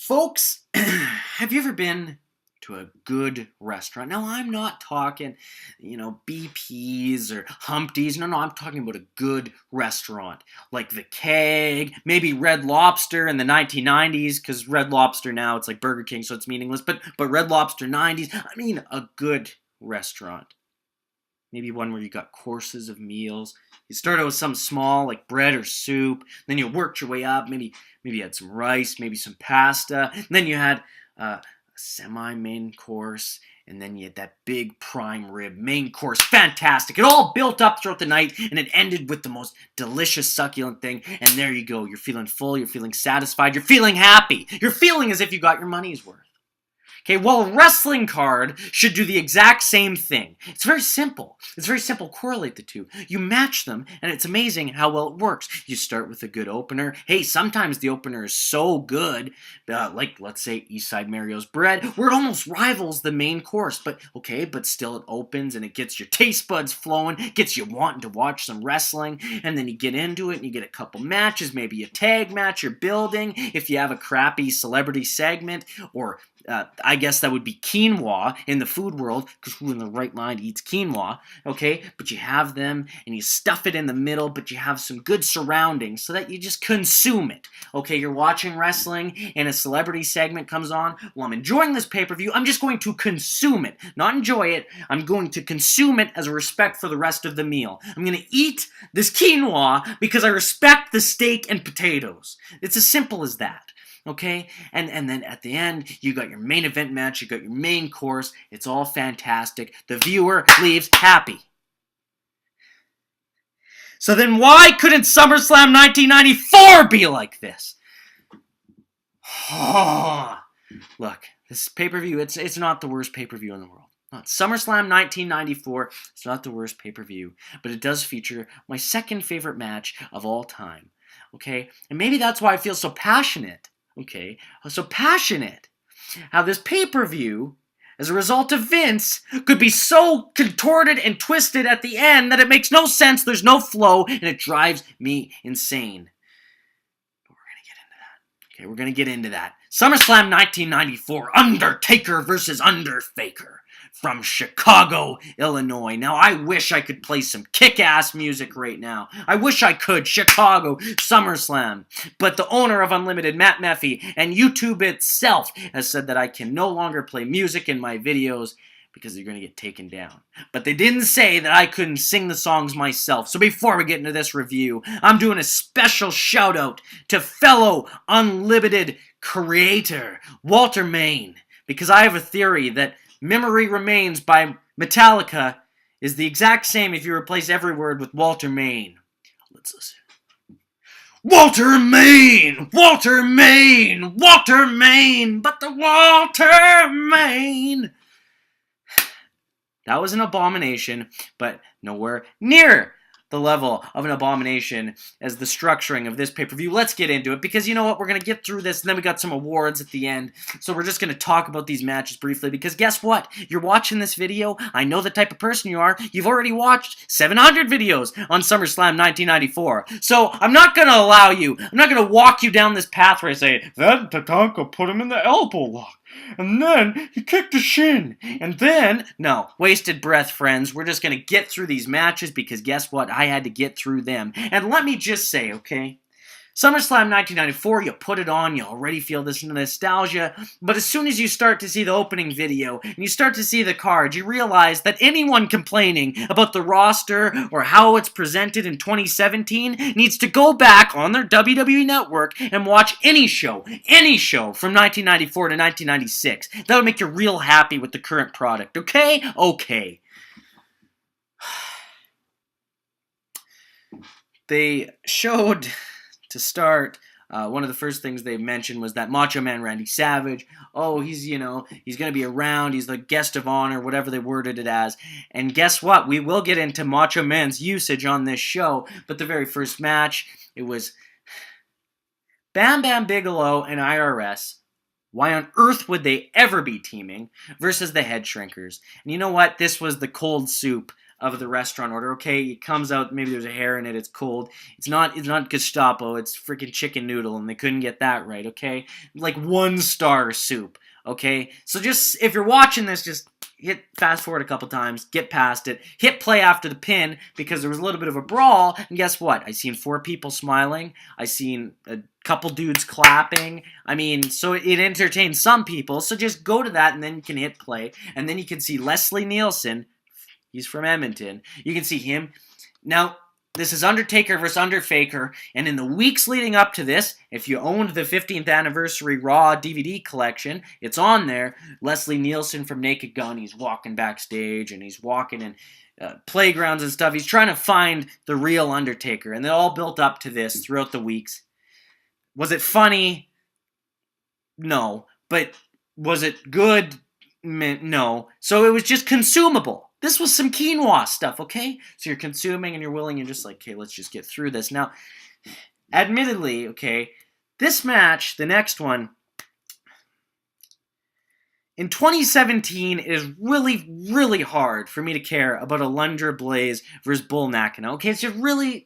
Folks, have you ever been to a good restaurant? Now, I'm not talking, BP's or Humpty's. No, I'm talking about a good restaurant. Like the Keg, maybe Red Lobster in the 1990s, because Red Lobster now, it's like Burger King, so it's meaningless. But Red Lobster 90s, I mean a good restaurant. Maybe one where you got courses of meals. You started with something small like bread or soup. Then you worked your way up. Maybe you had some rice, maybe some pasta. And then you had a semi-main course. And then you had that big prime rib main course. Fantastic. It all built up throughout the night. And it ended with the most delicious, succulent thing. And there you go. You're feeling full. You're feeling satisfied. You're feeling happy. You're feeling as if you got your money's worth. Okay, well, a wrestling card should do the exact same thing. It's very simple. It's very simple. Correlate the two. You match them, and it's amazing how well it works. You start with a good opener. Hey, sometimes the opener is so good, like, let's say, Eastside Mario's bread, where it almost rivals the main course. But still it opens, and it gets your taste buds flowing, gets you wanting to watch some wrestling, and then you get into it, and you get a couple matches, maybe a tag match you're building. If you have a crappy celebrity segment, or I guess that would be quinoa in the food world, because who in the right mind eats quinoa, okay? But you have them, and you stuff it in the middle, but you have some good surroundings so that you just consume it, okay? You're watching wrestling, and a celebrity segment comes on. Well, I'm enjoying this pay-per-view. I'm just going to consume it, not enjoy it. I'm going to consume it as a respect for the rest of the meal. I'm going to eat this quinoa because I respect the steak and potatoes. It's as simple as that. Okay, and then at the end, you got your main event match, you got your main course, it's all fantastic. The viewer leaves happy. So then why couldn't SummerSlam 1994 be like this? Look, this pay-per-view, it's not the worst pay-per-view in the world. Not SummerSlam 1994, it's not the worst pay-per-view, but it does feature my second favorite match of all time. Okay, and maybe that's why I feel so passionate. Okay, so passionate. How this pay-per-view, as a result of Vince, could be so contorted and twisted at the end that it makes no sense, there's no flow, and it drives me insane. But we're going to get into that. SummerSlam 1994, Undertaker versus Underfaker. From Chicago, Illinois. Now, I wish I could play some kick-ass music right now. I wish I could. Chicago, SummerSlam. But the owner of Unlimited, Matt Meffy, and YouTube itself has said that I can no longer play music in my videos because they're going to get taken down. But they didn't say that I couldn't sing the songs myself. So before we get into this review, I'm doing a special shout-out to fellow Unlimited creator, Walter Main, because I have a theory that Memory Remains by Metallica is the exact same if you replace every word with Walter Main. Let's listen. Walter Main! Walter Main! Walter Main! But the Walter Main! That was an abomination, but nowhere near the level of an abomination as the structuring of this pay-per-view. Let's get into it, because you know what? We're going to get through this, and then we got some awards at the end. So we're just going to talk about these matches briefly, because guess what? You're watching this video. I know the type of person you are. You've already watched 700 videos on SummerSlam 1994. So I'm not going to allow you, I'm not going to walk you down this path where I say, then Tatanka put him in the elbow lock. And then he kicked a shin. And then, no, wasted breath, friends. We're just going to get through these matches because guess what? I had to get through them. And let me just say, okay, SummerSlam 1994, you put it on, you already feel this nostalgia, but as soon as you start to see the opening video and you start to see the card, you realize that anyone complaining about the roster or how it's presented in 2017 needs to go back on their WWE network and watch any show from 1994 to 1996. That would make you real happy with the current product, okay? Okay. They showed, to start, one of the first things they mentioned was that Macho Man Randy Savage, he's going to be around, he's the guest of honor, whatever they worded it as. And guess what? We will get into Macho Man's usage on this show, but the very first match, it was Bam Bam Bigelow and IRS. Why on earth would they ever be teaming versus the Head Shrinkers? And you know what? This was the cold soup of the restaurant order. Okay, it comes out, maybe there's a hair in it, it's cold. It's not Gestapo, it's freaking chicken noodle, and they couldn't get that right, okay? Like 1-star soup, okay? So just, if you're watching this, just hit fast forward a couple times, get past it, hit play after the pin, because there was a little bit of a brawl, and guess what? I seen 4 people smiling, I seen a couple dudes clapping. I mean, so it entertained some people, so just go to that, and then you can hit play, and then you can see Leslie Nielsen. He's from Edmonton. You can see him. Now, this is Undertaker versus Underfaker, and in the weeks leading up to this, if you owned the 15th anniversary Raw DVD collection, it's on there. Leslie Nielsen from Naked Gun, he's walking backstage, and he's walking in playgrounds and stuff. He's trying to find the real Undertaker, and they all built up to this throughout the weeks. Was it funny? No. But was it good? No. So it was just consumable. This was some quinoa stuff, okay? So you're consuming and you're willing, you're just like, okay, let's just get through this. Now, admittedly, okay, this match, the next one, in 2017, it is really, really hard for me to care about Alundra Blaze versus Bull Nakano. Okay, it's just really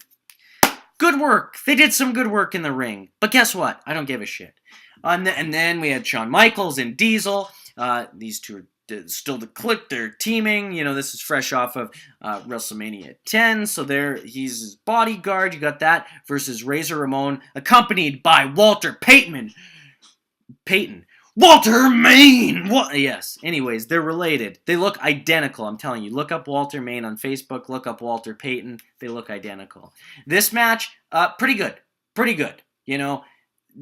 good work. They did some good work in the ring. But guess what? I don't give a shit. And then we had Shawn Michaels and Diesel. These two are still the click, they're teaming. You know, this is fresh off of WrestleMania 10, so he's his bodyguard. You got that versus Razor Ramon, accompanied by Walter Payton. Walter Main! Yes. Anyways, they're related. They look identical, I'm telling you. Look up Walter Main on Facebook. Look up Walter Payton. They look identical. This match, pretty good. Pretty good. You know,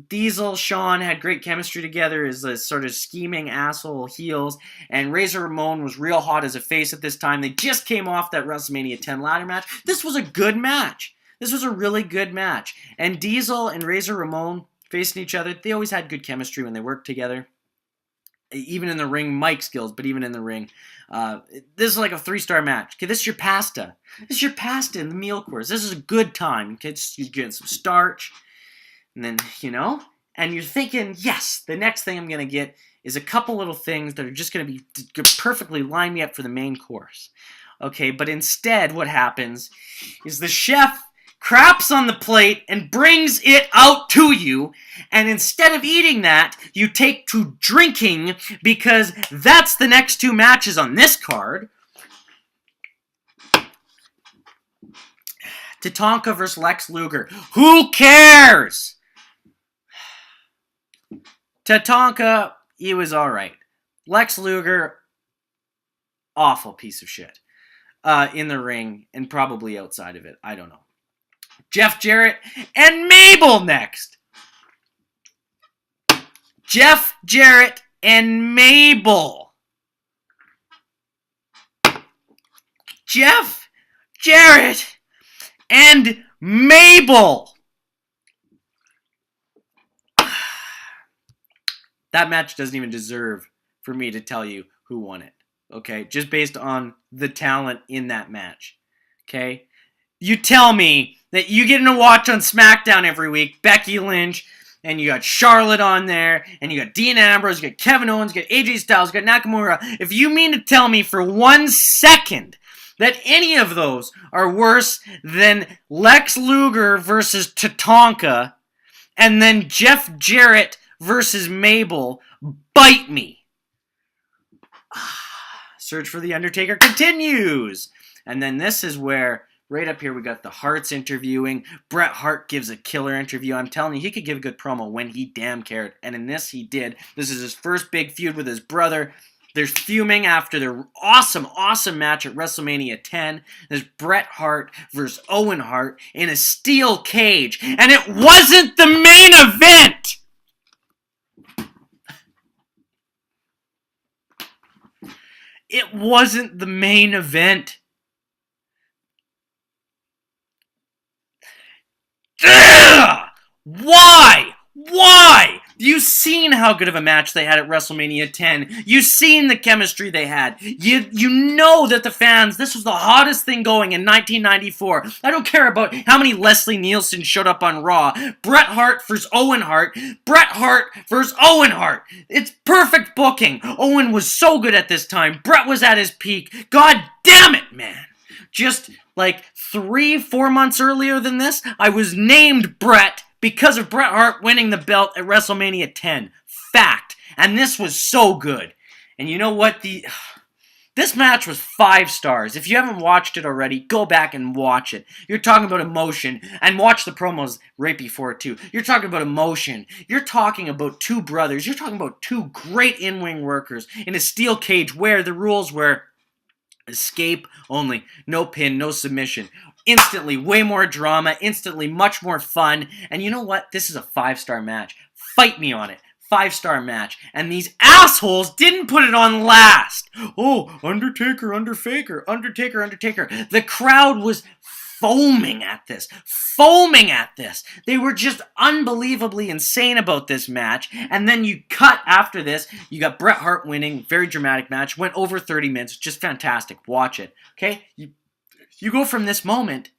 Diesel, Shawn had great chemistry together as a sort of scheming asshole heels, and Razor Ramon was real hot as a face at this time. They just came off that WrestleMania 10 ladder match. This was a good match. This was a really good match. And Diesel and Razor Ramon facing each other, they always had good chemistry when they worked together. Even in the ring, mic skills, but even in the ring. This is like a 3-star match. Okay, this is your pasta. This is your pasta in the meal course. This is a good time. Okay, you're getting some starch. And then, you know, and you're thinking, yes, the next thing I'm going to get is a couple little things that are just going to be perfectly line me up for the main course. Okay, but instead what happens is the chef craps on the plate and brings it out to you, and instead of eating that, you take to drinking, because that's the next 2 matches on this card. Tatanka versus Lex Luger. Who cares? Tatanka, he was alright. Lex Luger, awful piece of shit. In the ring, and probably outside of it. I don't know. Jeff Jarrett and Mabel next. Jeff Jarrett and Mabel. Jeff Jarrett and Mabel. That match doesn't even deserve for me to tell you who won it. Okay? Just based on the talent in that match. Okay? You tell me that you get to watch on SmackDown every week Becky Lynch, and you got Charlotte on there, and you got Dean Ambrose, you got Kevin Owens, you got AJ Styles, you got Nakamura. If you mean to tell me for 1 second that any of those are worse than Lex Luger versus Tatanka, and then Jeff Jarrett versus Mabel, bite me. Search for The Undertaker continues. And then this is where, right up here, we got the Harts interviewing. Bret Hart gives a killer interview. I'm telling you, he could give a good promo when he damn cared. And in this, he did. This is his first big feud with his brother. They're fuming after their awesome, awesome match at WrestleMania 10. There's Bret Hart versus Owen Hart in a steel cage. And it wasn't the main event! It wasn't the main event. Ugh! Why? Why? You've seen how good of a match they had at WrestleMania 10. You've seen the chemistry they had. You know that the fans, this was the hottest thing going in 1994. I don't care about how many Leslie Nielsen showed up on Raw. Bret Hart versus Owen Hart. Bret Hart versus Owen Hart. It's perfect booking. Owen was so good at this time. Bret was at his peak. God damn it, man. Just like 3-4 months earlier than this, I was named Bret because of Bret Hart winning the belt at WrestleMania 10. Fact. And this was so good. And you know what? This match was 5 stars. If you haven't watched it already, go back and watch it. You're talking about emotion, and watch the promos right before it too. You're talking about emotion. You're talking about 2 brothers. You're talking about 2 great in-ring workers in a steel cage where the rules were escape only, no pin, no submission. Instantly, way more drama, instantly much more fun. And you know what? This is a 5-star match. Fight me on it. 5-star match. And these assholes didn't put it on last. Oh, Undertaker, Underfaker, Undertaker, Undertaker. The crowd was foaming at this. Foaming at this. They were just unbelievably insane about this match. And then you cut after this. You got Bret Hart winning. Very dramatic match. Went over 30 minutes. Just fantastic. Watch it. Okay? You go from this moment,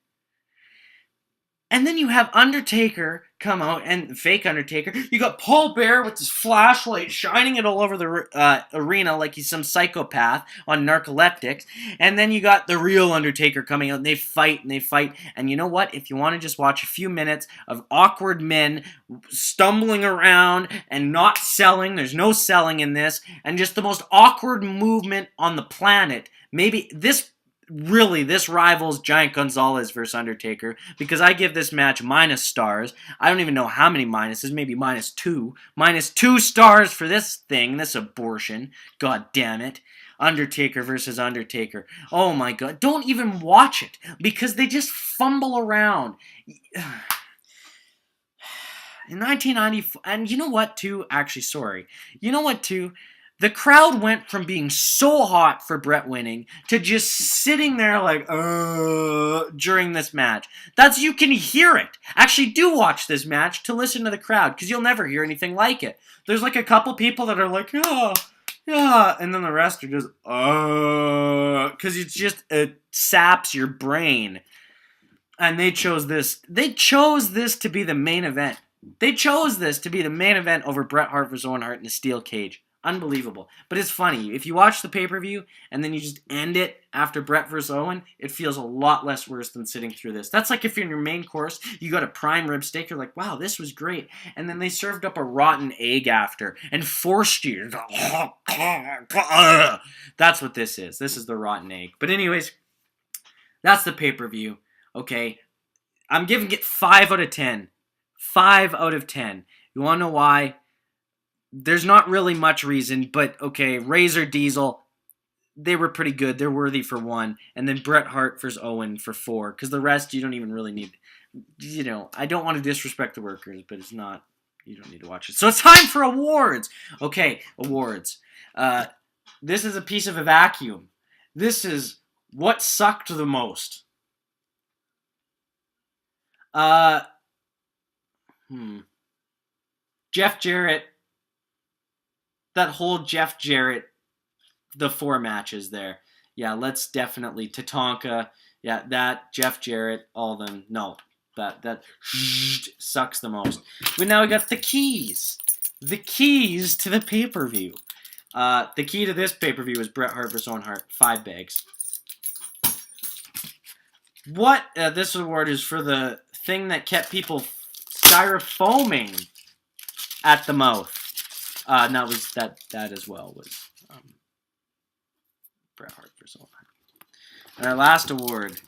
and then you have Undertaker come out, and fake Undertaker. You got Paul Bearer with his flashlight shining it all over the arena like he's some psychopath on narcoleptics. And then you got the real Undertaker coming out, and they fight, and they fight. And you know what? If you want to just watch a few minutes of awkward men stumbling around and not selling, there's no selling in this, and just the most awkward movement on the planet, maybe this rivals Giant Gonzalez versus Undertaker, because I give this match -. Stars. I don't even know how many minuses, maybe -2. -2 stars for this thing, this abortion. God damn it. Undertaker versus Undertaker. Oh my god. Don't even watch it, because they just fumble around. In 1994, and you know what too? Actually, sorry. You know what too? The crowd went from being so hot for Bret winning to just sitting there like, during this match. You can hear it. Actually, do watch this match to listen to the crowd, because you'll never hear anything like it. There's like a couple people that are like, yeah, and then the rest are just, because it saps your brain. And they chose this. They chose this to be the main event. They chose this to be the main event over Bret Hart versus Owen Hart in a steel cage. Unbelievable. But it's funny. If you watch the pay-per-view and then you just end it after Bret versus Owen, it feels a lot less worse than sitting through this. That's like if you're in your main course, you got a prime rib steak, you're like, wow, this was great. And then they served up a rotten egg after and forced you. That's what this is. This is the rotten egg. But anyways, that's the pay-per-view. Okay. I'm giving it 5 out of 10. 5 out of 10. You want to know why? There's not really much reason, but okay, Razor Diesel, they were pretty good. They're worthy for 1. And then Bret Hart versus Owen for 4. Because the rest, you don't even really need. You know, I don't want to disrespect the workers, but it's not. You don't need to watch it. So it's time for awards. Okay, awards. This is a piece of a vacuum. This is what sucked the most. Jeff Jarrett. That whole Jeff Jarrett, the 4 matches there. Yeah, let's definitely Tatanka. Yeah, that Jeff Jarrett, all of them. No, that sucks the most. But now we got the keys. The keys to the pay-per-view. The key to this pay-per-view is Bret Hart versus Owen Hart. 5 bags. What? This award is for the thing that kept people styrofoaming at the mouth. And that was that as well was Bret Hart versus Owen Hart. And our last award.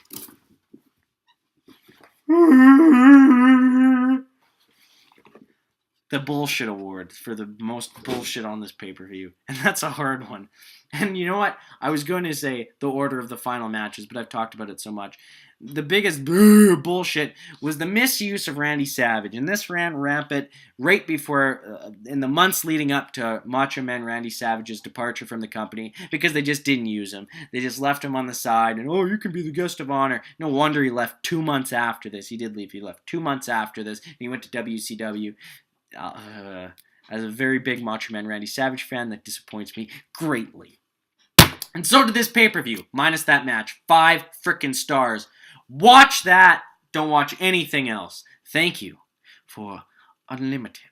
The bullshit award for the most bullshit on this pay-per-view. And that's a hard one. And you know what? I was going to say the order of the final matches, but I've talked about it so much. The biggest bullshit was the misuse of Randy Savage. And this ran rampant right before, in the months leading up to Macho Man Randy Savage's departure from the company, because they just didn't use him. They just left him on the side, and, oh, you can be the guest of honor. No wonder he left 2 months after this. He did leave. He left 2 months after this, and he went to WCW. As a very big Macho Man Randy Savage fan, that disappoints me greatly. And so did this pay-per-view, minus that match. 5 frickin' stars. Watch that. Don't watch anything else. Thank you for Unlimited.